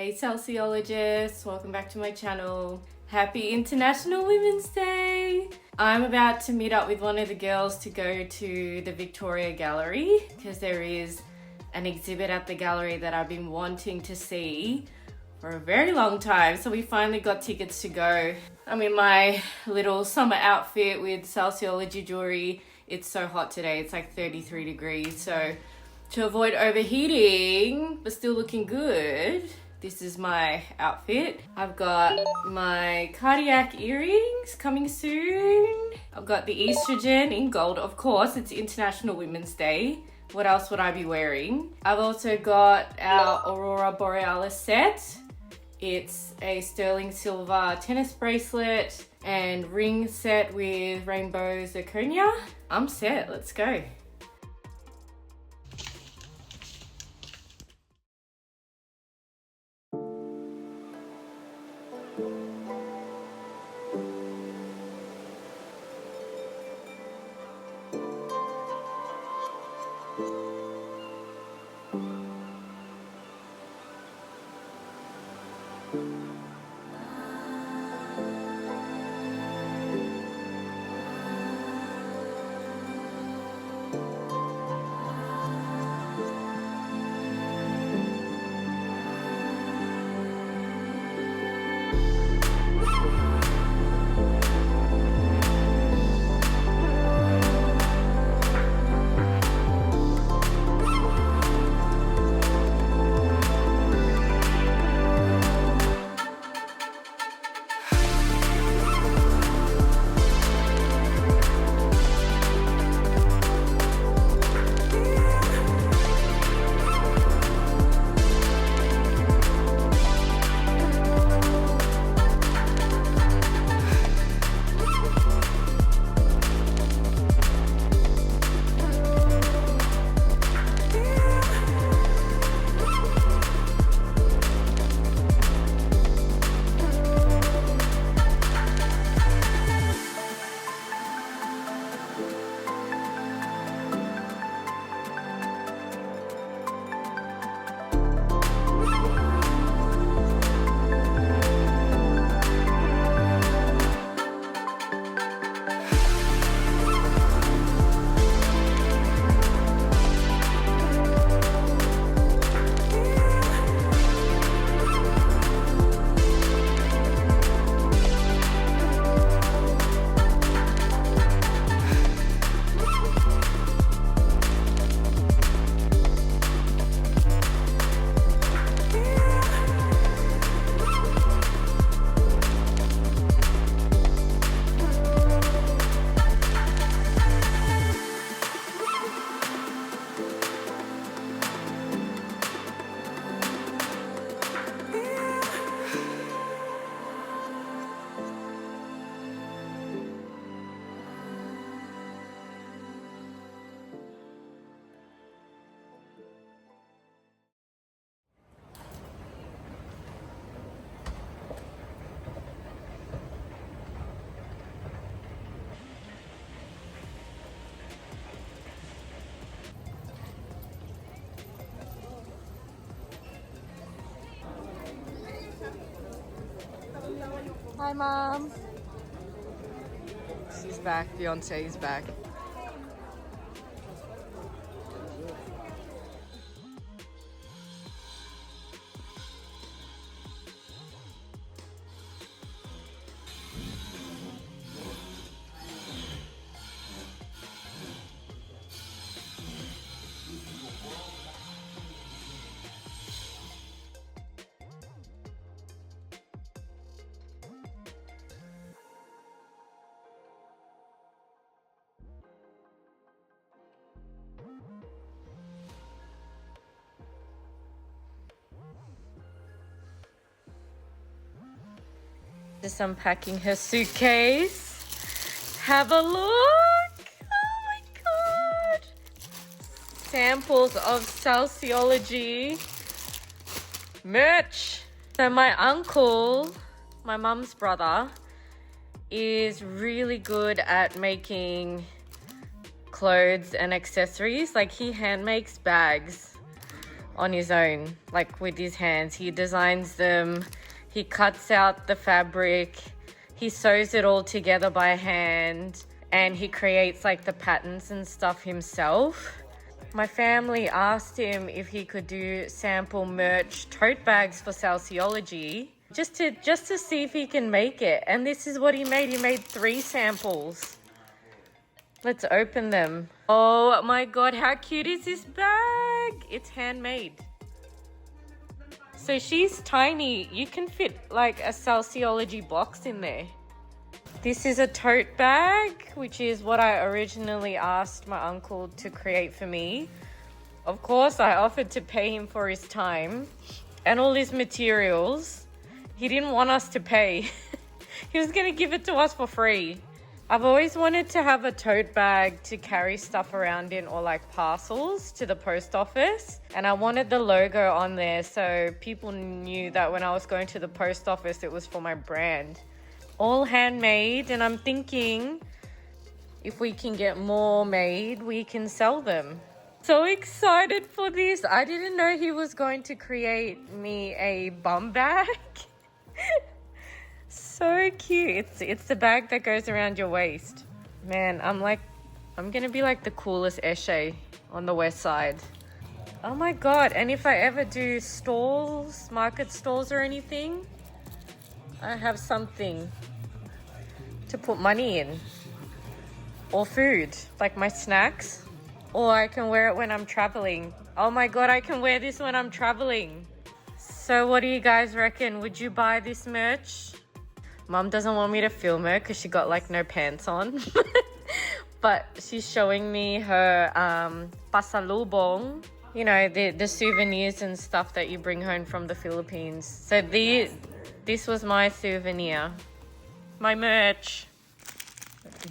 Hey Salceologists, welcome back to my channel. Happy International Women's Day! I'm about to meet up with one of the girls to go to the Victoria Gallery because there is an exhibit at the gallery that I've been wanting to see for a very long time. So we finally got tickets to go. I'm in my little summer outfit with Salceology jewelry. It's so hot today, it's like 33 degrees. So to avoid overheating, but still looking good, this is my outfit. I've got my cardiac earrings coming soon. I've got the Estrogen in gold, of course, it's International Women's Day. What else would I be wearing? I've also got our Aurora Borealis set. It's a sterling silver tennis bracelet and ring set with rainbow zirconia. I'm set, let's go. Hi, Mom. She's back. Beyonce is back. Just unpacking her suitcase. Have a look. Oh my god. Samples of Salceology merch. So my uncle, my mum's brother, is really good at making clothes and accessories. Like he hand makes bags on his own, like with his hands. He designs them, he cuts out the fabric, he sews it all together by hand, and he creates like the patterns and stuff himself. My family asked him if he could do sample merch tote bags for Salceology, just to see if he can make it. And this is what he made. He made 3 samples. Let's open them. Oh my god, how cute is this bag? It's handmade. So she's tiny. You can fit like a Salceology box in there. This is a tote bag, which is what I originally asked my uncle to create for me. Of course, I offered to pay him for his time and all his materials. He didn't want us to pay. He was going to give it to us for free. I've always wanted to have a tote bag to carry stuff around in, or like parcels to the post office. And I wanted the logo on there so people knew that when I was going to the post office, it was for my brand. All handmade, and I'm thinking if we can get more made, we can sell them. So excited for this. I didn't know he was going to create me a bum bag. So cute. It's the bag that goes around your waist. Man, I'm gonna be like the coolest Eshe on the west side. Oh my god, and if I ever do stalls, market stalls or anything, I have something to put money in, or food, like my snacks, or I can wear it when I'm traveling. Oh my god, I can wear this when I'm traveling. So what do you guys reckon? Would you buy this merch? Mum doesn't want me to film her because she got like no pants on. But she's showing me her pasalubong, you know, the souvenirs and stuff that you bring home from the Philippines. So this was my souvenir. My merch.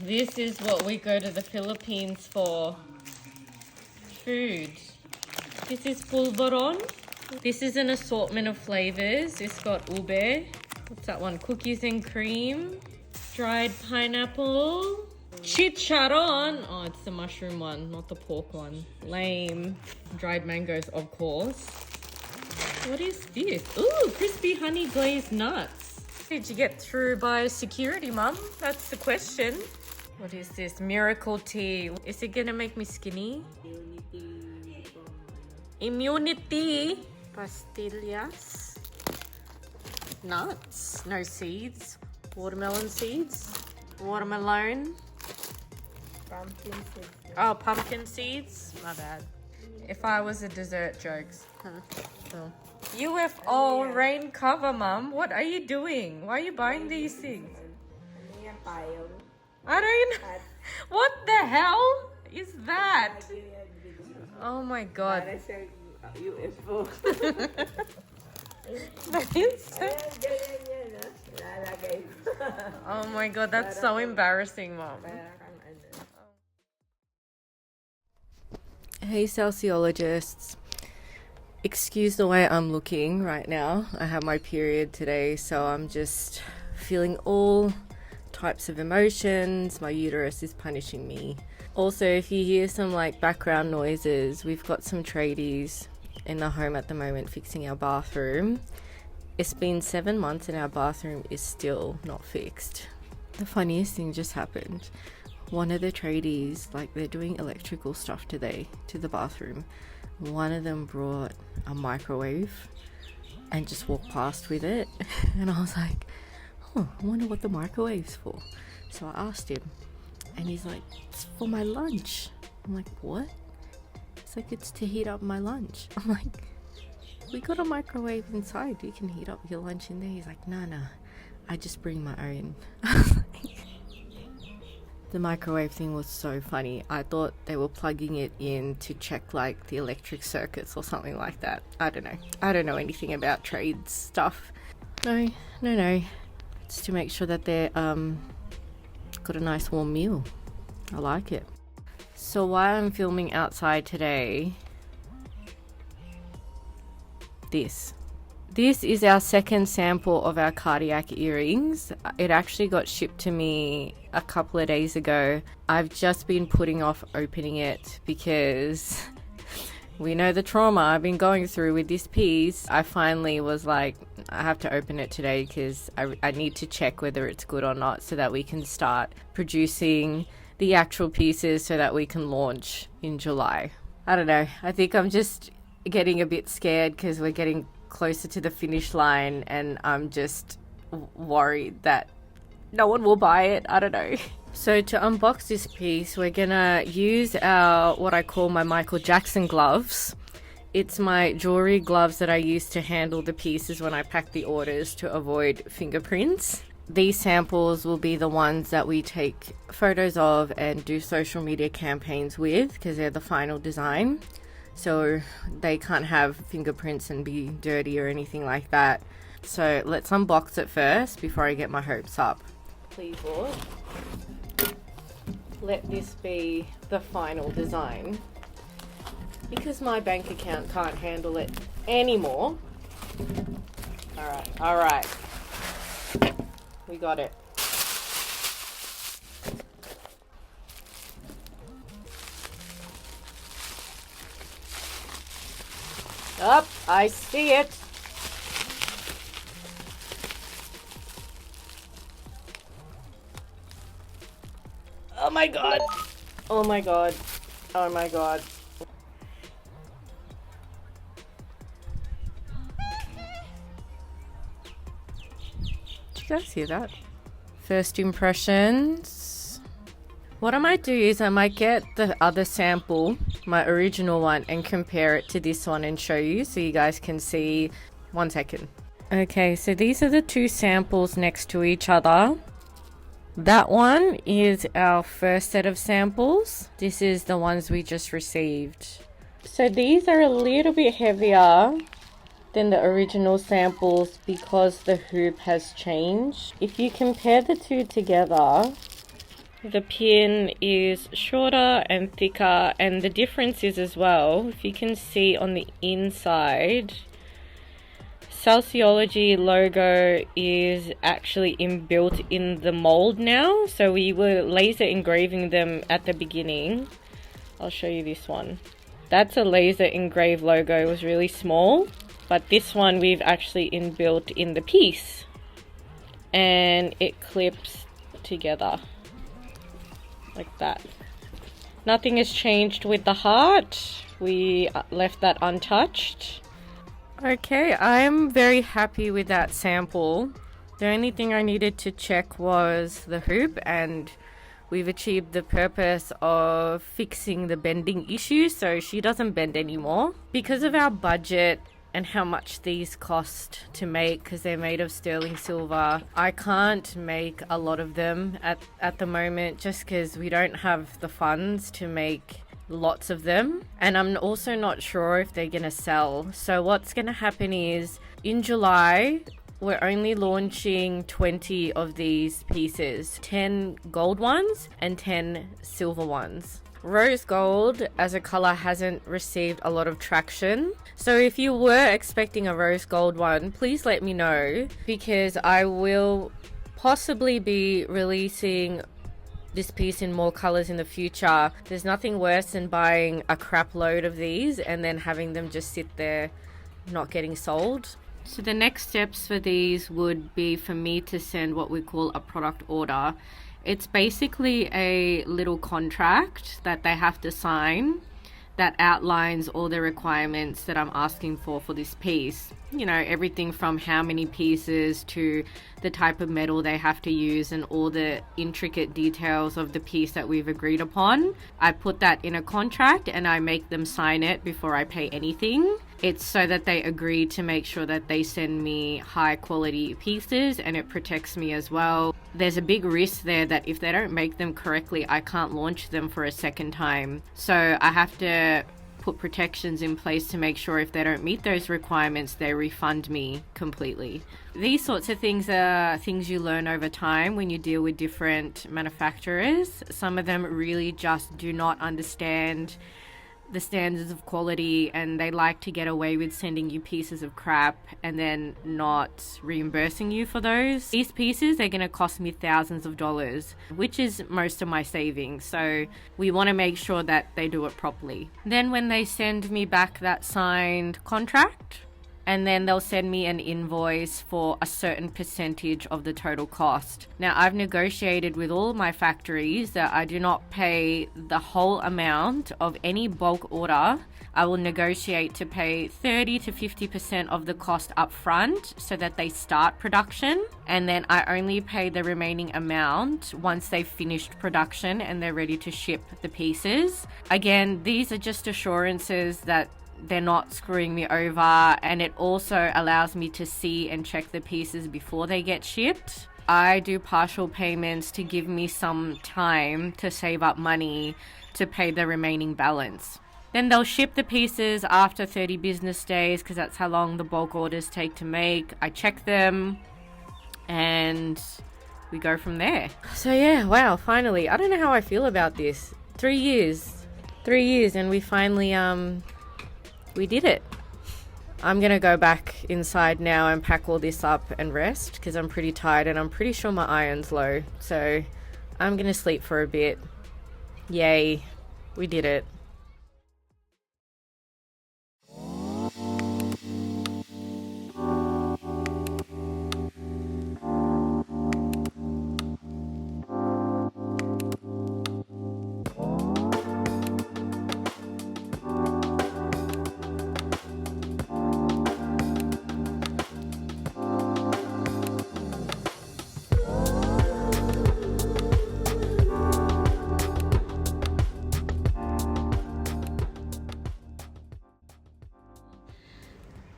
This is what we go to the Philippines for. Food. This is pulveron. This is an assortment of flavors. It's got ube. What's that one? Cookies and cream. Dried pineapple. Chicharron. Oh, it's the mushroom one, not the pork one. Lame. Dried mangoes, of course. What is this? Ooh, crispy honey glazed nuts. Did you get through biosecurity, Mum? That's the question. What is this? Miracle tea. Is it gonna make me skinny? Immunity. Pastillas. Nuts. No seeds. Watermelon seeds. Watermelon. Pumpkin seeds. Oh, pumpkin seeds. My bad. If I was a dessert, jokes. Huh. Oh. UFO rain cover, Mum. What are you doing? Why are you buying these things? I don't know. What the hell is that? Oh my god. UFO. That is so... Oh my god, that's so embarrassing, Mom. Hey Salceologists. Excuse the way I'm looking right now. I have my period today, so I'm just feeling all types of emotions. My uterus is punishing me. Also, if you hear some like background noises, we've got some tradies in the home at the moment fixing our bathroom. It's been 7 months and our bathroom is still not fixed. The funniest thing just happened. One of the tradies, like they're doing electrical stuff today to the bathroom. One of them brought a microwave and just walked past with it. And I was like, I wonder what the microwave's for. So I asked him and he's like, it's for my lunch. I'm like, what? It's like, it's to heat up my lunch. I'm like, we got a microwave inside. You can heat up your lunch in there. He's like, nah, I just bring my own. The microwave thing was so funny. I thought they were plugging it in to check like the electric circuits or something like that. I don't know. I don't know anything about trades stuff. No. It's to make sure that they're got a nice warm meal. I like it. So while I'm filming outside today, this is our second sample of our cardiac earrings. It actually got shipped to me a couple of days ago. I've just been putting off opening it because we know the trauma I've been going through with this piece. I finally was like, I have to open it today because I need to check whether it's good or not so that we can start producing the actual pieces so that we can launch in July. I don't know. I think I'm just getting a bit scared because we're getting closer to the finish line and I'm just worried that no one will buy it. I don't know. So to unbox this piece, we're gonna use what I call my Michael Jackson gloves. It's my jewelry gloves that I use to handle the pieces when I pack the orders to avoid fingerprints. These samples will be the ones that we take photos of and do social media campaigns with because they're the final design. So they can't have fingerprints and be dirty or anything like that. So let's unbox it first before I get my hopes up. Please, Lord. Let this be the final design because my bank account can't handle it anymore. All right, we got it. Up, I see it. Oh my god. Oh my god. Oh my god. Did you guys hear that? First impressions. What I might do is I might get the other sample, my original one, and compare it to this one and show you so you guys can see. 1 second. Okay, so these are the two samples next to each other. That one is our first set of samples. This is the ones we just received. So these are a little bit heavier than the original samples because the hoop has changed. If you compare the two together, the pin is shorter and thicker, and the difference is as well, if you can see on the inside, Salceology logo is actually inbuilt in the mold now. So we were laser engraving them at the beginning. I'll show you this one. That's a laser engraved logo. It was really small, but this one we've actually inbuilt in the piece, and it clips together like that. Nothing has changed with the heart. We left that untouched. Okay, I'm very happy with that sample. The only thing I needed to check was the hoop, and we've achieved the purpose of fixing the bending issue so she doesn't bend anymore. Because of our budget and how much these cost to make, because they're made of sterling silver, I can't make a lot of them at the moment just because we don't have the funds to make lots of them, and I'm also not sure if they're gonna sell. So what's gonna happen is in July we're only launching 20 of these pieces, 10 gold ones and 10 silver ones. Rose gold as a color hasn't received a lot of traction, so if you were expecting a rose gold one, please let me know because I will possibly be releasing this piece in more colors in the future. There's nothing worse than buying a crap load of these and then having them just sit there not getting sold. So the next steps for these would be for me to send what we call a product order. It's basically a little contract that they have to sign that outlines all the requirements that I'm asking for this piece. You know, everything from how many pieces to the type of metal they have to use and all the intricate details of the piece that we've agreed upon. I put that in a contract and I make them sign it before I pay anything. It's so that they agree to make sure that they send me high quality pieces, and it protects me as well. There's a big risk there that if they don't make them correctly, I can't launch them for a second time. So I have to put protections in place to make sure if they don't meet those requirements, they refund me completely. These sorts of things are things you learn over time when you deal with different manufacturers. Some of them really just do not understand the standards of quality, and they like to get away with sending you pieces of crap and then not reimbursing you for those. These pieces, they're going to cost me thousands of dollars, which is most of my savings. So we want to make sure that they do it properly. Then when they send me back that signed contract, and then they'll send me an invoice for a certain percentage of the total cost. Now, I've negotiated with all my factories that I do not pay the whole amount of any bulk order. I will negotiate to pay 30 to 50% of the cost up front so that they start production, and then I only pay the remaining amount once they've finished production and they're ready to ship the pieces. Again, these are just assurances that they're not screwing me over, and it also allows me to see and check the pieces before they get shipped. I do partial payments to give me some time to save up money to pay the remaining balance. Then they'll ship the pieces after 30 business days because that's how long the bulk orders take to make. I check them and we go from there. So yeah, wow, finally. I don't know how I feel about this. 3 years and we finally we did it. I'm gonna go back inside now and pack all this up and rest because I'm pretty tired and I'm pretty sure my iron's low. So I'm gonna sleep for a bit. Yay, we did it.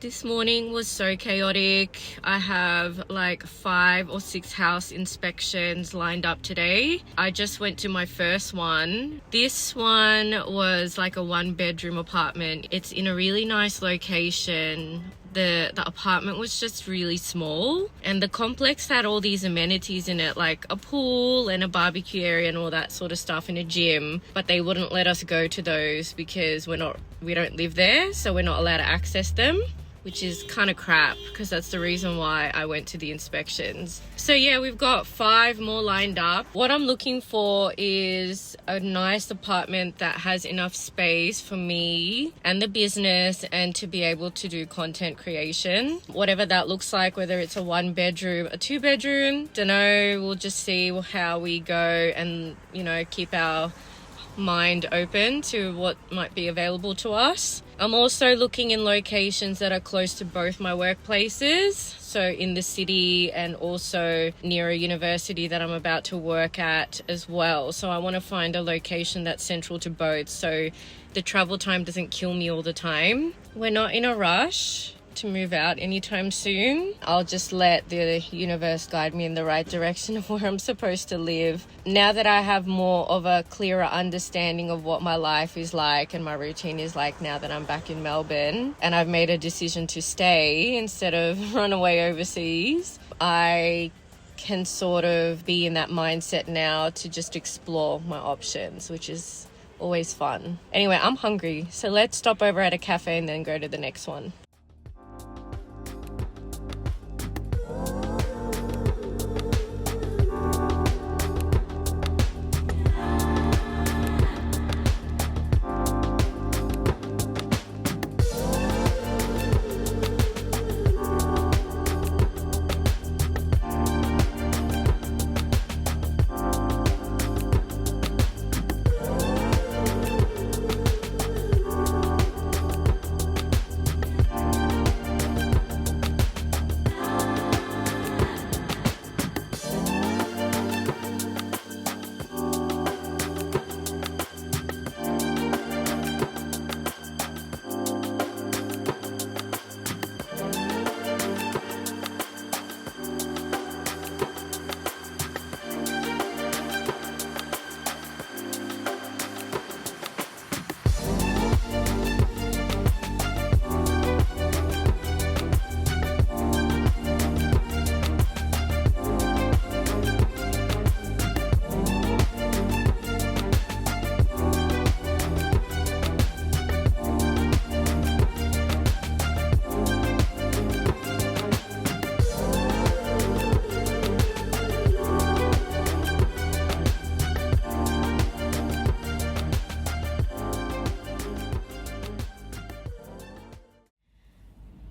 This morning was so chaotic. I have like 5 or 6 house inspections lined up today. I just went to my first one. This one was like a 1-bedroom apartment. It's in a really nice location. The apartment was just really small, and the complex had all these amenities in it, like a pool and a barbecue area and all that sort of stuff, and a gym, but they wouldn't let us go to those because we don't live there, so we're not allowed to access them, which is kind of crap because that's the reason why I went to the inspections. So yeah, we've got 5 more lined up. What I'm looking for is a nice apartment that has enough space for me and the business and to be able to do content creation. Whatever that looks like, whether it's a 1-bedroom, a 2-bedroom, don't know, we'll just see how we go and, you know, keep our mind open to what might be available to us. I'm also looking in locations that are close to both my workplaces, so in the city and also near a university that I'm about to work at as well. So I want to find a location that's central to both so the travel time doesn't kill me all the time. We're not in a rush to move out anytime soon. I'll just let the universe guide me in the right direction of where I'm supposed to live. Now that I have more of a clearer understanding of what my life is like and my routine is like now that I'm back in Melbourne and I've made a decision to stay instead of run away overseas, I can sort of be in that mindset now to just explore my options, which is always fun. Anyway, I'm hungry, so let's stop over at a cafe and then go to the next one.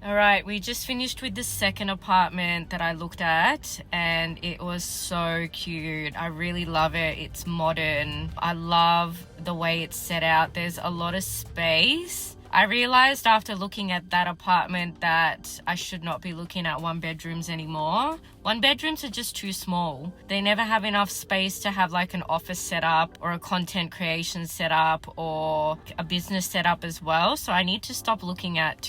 All right, we just finished with the second apartment that I looked at, and it was so cute. I really love it. It's modern. I love the way it's set out. There's a lot of space. I realized after looking at that apartment that I should not be looking at one bedrooms anymore. One bedrooms are just too small. They never have enough space to have like an office setup or a content creation setup or a business setup as well. So I need to stop looking at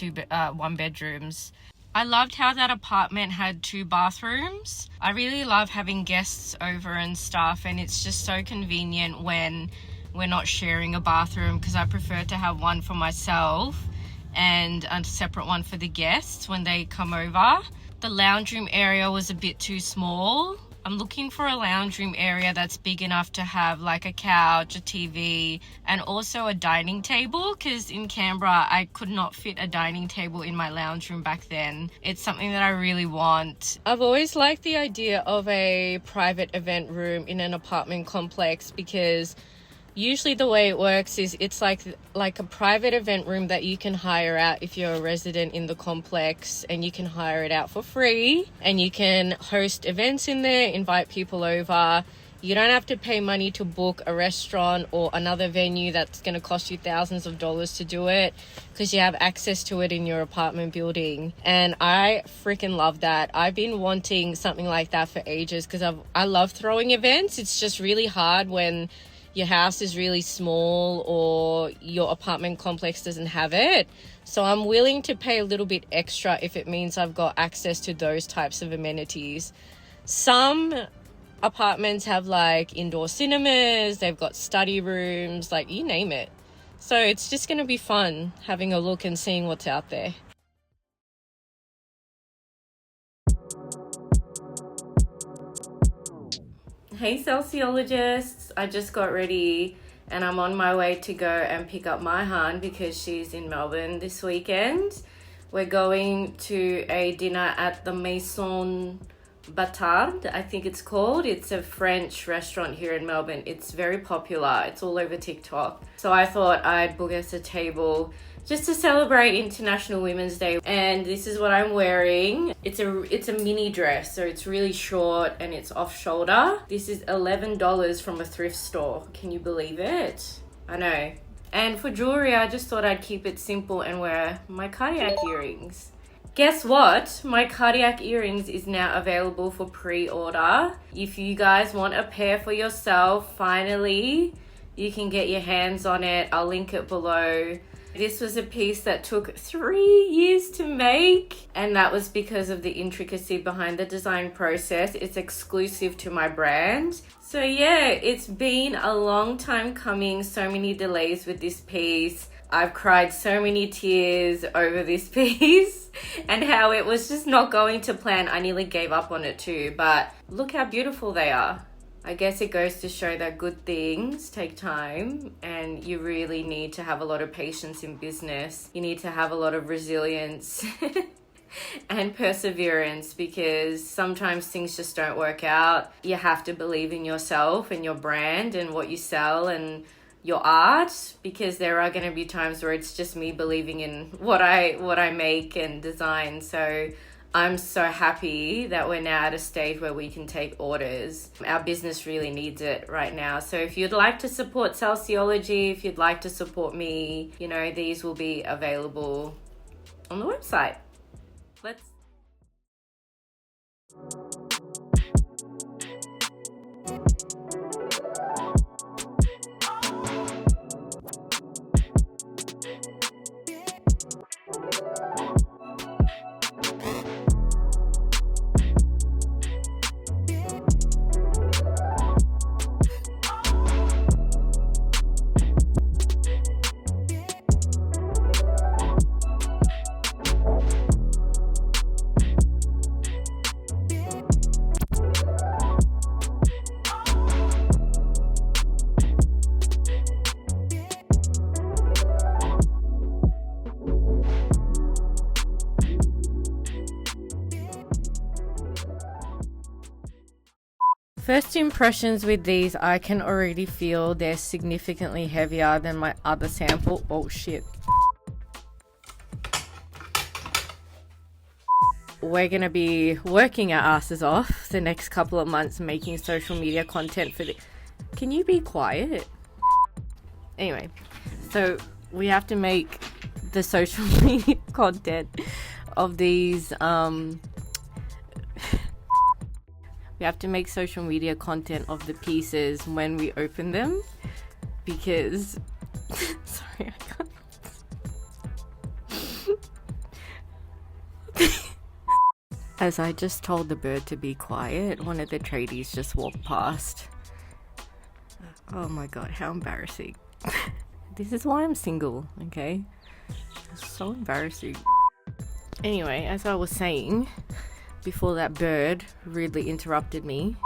one bedrooms. I loved how that apartment had 2 bathrooms. I really love having guests over and stuff, and it's just so convenient when we're not sharing a bathroom, because I prefer to have one for myself and a separate one for the guests when they come over. The lounge room area was a bit too small. I'm looking for a lounge room area that's big enough to have like a couch, a TV, and also a dining table, because in Canberra I could not fit a dining table in my lounge room back then. It's something that I really want. I've always liked the idea of a private event room in an apartment complex, because usually the way it works is it's like a private event room that you can hire out if you're a resident in the complex, and you can hire it out for free and you can host events in there, invite people over. You don't have to pay money to book a restaurant or another venue that's going to cost you thousands of dollars to do it, because you have access to it in your apartment building. And I freaking love that. I've been wanting something like that for ages, because I love throwing events. It's just really hard when your house is really small or your apartment complex doesn't have it. So I'm willing to pay a little bit extra if it means I've got access to those types of amenities. Some apartments have like indoor cinemas, they've got study rooms, like you name it. So it's just going to be fun having a look and seeing what's out there. Hey Salceologists, I just got ready and I'm on my way to go and pick up my Han because she's in Melbourne this weekend. We're going to a dinner at the Maison Batard, I think it's called. It's a French restaurant here in Melbourne. It's very popular. It's all over TikTok. So I thought I'd book us a table just to celebrate International Women's Day. And this is what I'm wearing. It's a mini dress, so it's really short and it's off shoulder. This is $11 from a thrift store. Can you believe it? I know. And for jewelry, I just thought I'd keep it simple and wear my cardiac earrings. Guess what? My cardiac earrings is now available for pre-order. If you guys want a pair for yourself, finally, you can get your hands on it. I'll link it below. This was a piece that took 3 years to make, and that was because of the intricacy behind the design process. It's exclusive to my brand. So yeah, it's been a long time coming, so many delays with this piece. I've cried so many tears over this piece and how it was just not going to plan. I nearly gave up on it too, but look how beautiful they are. I guess it goes to show that good things take time, and you really need to have a lot of patience in business. You need to have a lot of resilience and perseverance, because sometimes things just don't work out. You have to believe in yourself and your brand and what you sell and your art, because there are going to be times where it's just me believing in what I make and design. So I'm so happy that we're now at a stage where we can take orders. Our business really needs it right now. So if you'd like to support Salceology, if you'd like to support me, you know, these will be available on the website. Let's... First impressions with these, I can already feel they're significantly heavier than my other sample. Oh shit. we're gonna be working our asses off the next couple of months making social media content for the... Can you be quiet? Anyway, so we have to make the social media content of these we have to make social media content of the pieces when we open them, because sorry, I can't. As I just told the bird to be quiet, one of the tradies just walked past. Oh my god, how embarrassing. This is why I'm single, okay? It's so embarrassing. Anyway, as I was saying, before that bird rudely interrupted me,